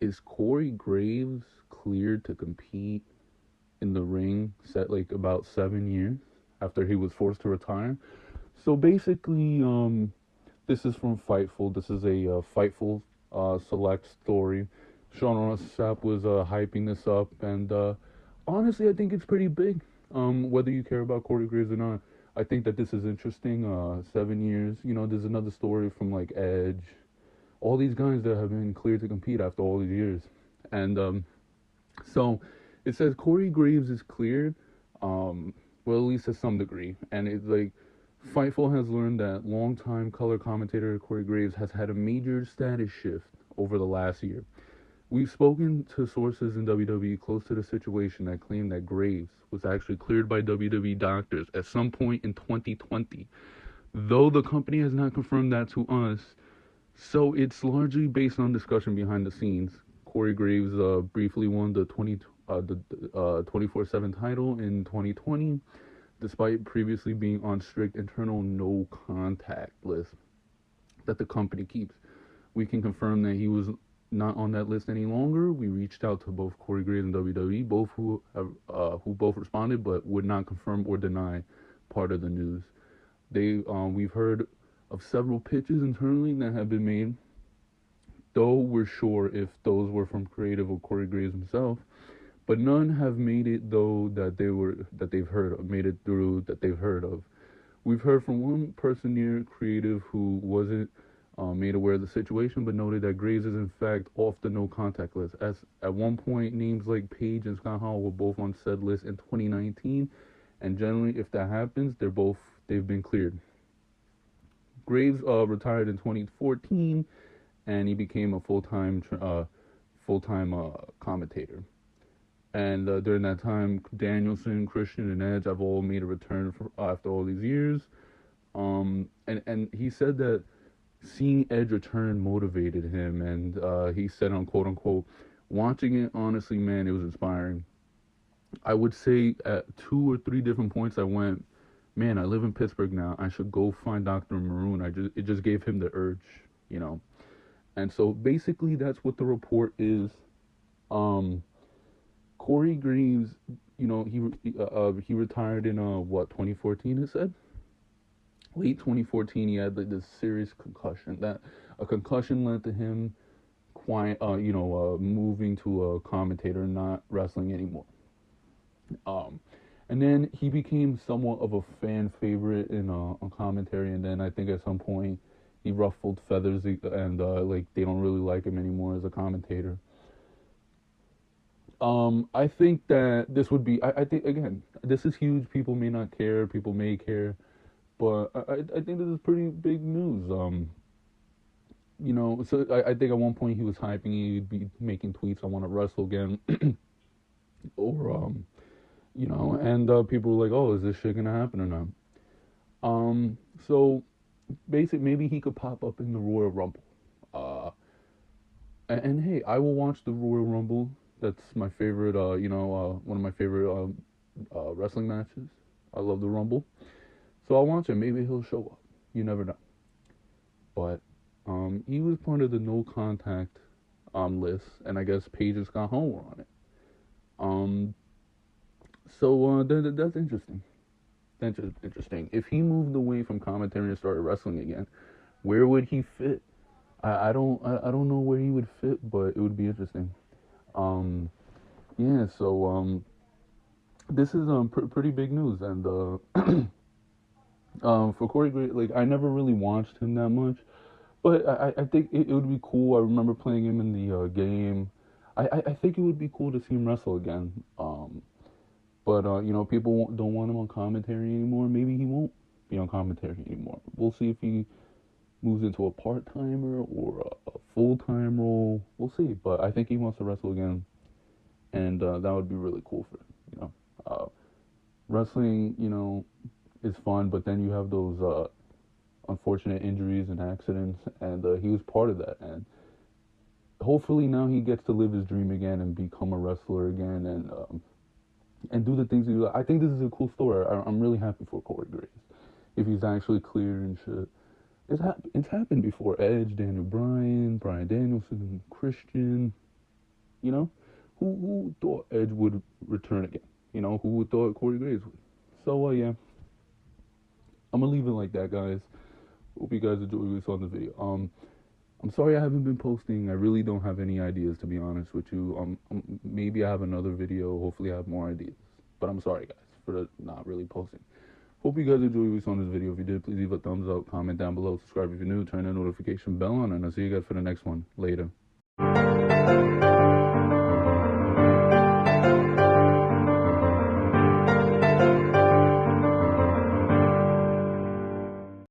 Is Corey Graves cleared to compete in the ring set like about 7 years after he was forced to retire? So basically, this is from Fightful. This is a Fightful select story. Sean Ross Sapp was hyping this up, and honestly, I think it's pretty big. Whether you care about Corey Graves or not, I think that this is interesting. 7 years. There's another story from like Edge, all these guys that have been cleared to compete after all these years, and so it says Corey Graves is cleared. Well, at least to some degree, and it's like Fightful has learned that longtime color commentator Corey Graves has had a major status shift over the last year. We've spoken to sources in WWE close to the situation that claim that Graves was actually cleared by WWE doctors at some point in 2020, though the company has not confirmed that to us. So it's largely based on discussion behind the scenes. Corey Graves briefly won the 24/7 title in 2020, despite previously being on strict internal no contact list that the company keeps. We can confirm that he was not on that list any longer. We reached out to both Corey Graves and WWE, both who both responded but would not confirm or deny part of the news. We've heard of several pitches internally that have been made, though we're sure if those were from creative or Corey Graves himself, but none have made it though that they've heard of, made it through that they've heard of. We've heard from one person near creative who wasn't made aware of the situation, but noted that Graves is in fact off the no contact list. As at one point, names like Paige and Scott Hall were both on said list in 2019, and generally, if that happens, they've been cleared. Graves retired in 2014, and he became a full-time commentator. And during that time, Danielson, Christian, and Edge have all made a return after all these years. And he said that seeing Edge return motivated him, and he said on quote unquote, watching it, honestly, man, it was inspiring. I would say at 2 or 3 different points I went, man, I live in Pittsburgh now. I should go find Dr. Maroon. It just gave him the urge, you know. And so basically that's what the report is. Um, Corey Graves, he retired in what 2014 it said. Late 2014 he had like this serious concussion. That a concussion led to him moving to a commentator and not wrestling anymore. Um, and then he became somewhat of a fan favorite in on commentary. And then I think at some point he ruffled feathers and like they don't really like him anymore as a commentator. I think that this would be. I think again, this is huge. People may not care. People may care, but I think this is pretty big news. So I think at one point he was hyping. He'd be making tweets. I want to wrestle again, or and people were like, "Oh, is this shit gonna happen or not?" So basic, maybe he could pop up in the Royal Rumble. Uh, and hey, I will watch the Royal Rumble. That's my favorite. One of my favorite wrestling matches. I love the Rumble, so I'll watch it. Maybe he'll show up. You never know. But he was part of the no contact list, and I guess Paige and Scott Hall were on it. Um, that's interesting. That's interesting. If he moved away from commentary and started wrestling again, where would he fit? I don't know where he would fit, but it would be interesting. Um, yeah, so this is pretty big news, and for Corey Gray, like I never really watched him that much, but I think it would be cool. I remember playing him in the game. I think it would be cool to see him wrestle again. But people don't want him on commentary anymore. Maybe he won't be on commentary anymore. We'll see if he moves into a part timer or a full time role. We'll see. But I think he wants to wrestle again, and that would be really cool for him. Wrestling, is fun, but then you have those unfortunate injuries and accidents, and he was part of that. And hopefully now he gets to live his dream again and become a wrestler again, and do the things he like. I think this is a cool story. I'm really happy for Corey Graves if he's actually cleared and shit. It's happened before. Edge, Daniel Bryan, Brian Danielson, Christian. You know, who thought Edge would return again? You know, who would thought Corey Graves would? So yeah, I'm gonna leave it like that, guys. Hope you guys enjoyed what you saw in the video. I'm sorry I haven't been posting. I really don't have any ideas, to be honest with you. Maybe I have another video. Hopefully I have more ideas. But I'm sorry, guys, for not really posting. Hope you guys enjoyed what you saw in this video. If you did, please leave a thumbs up, comment down below, subscribe if you're new, turn the notification bell on, and I'll see you guys for the next one. Later.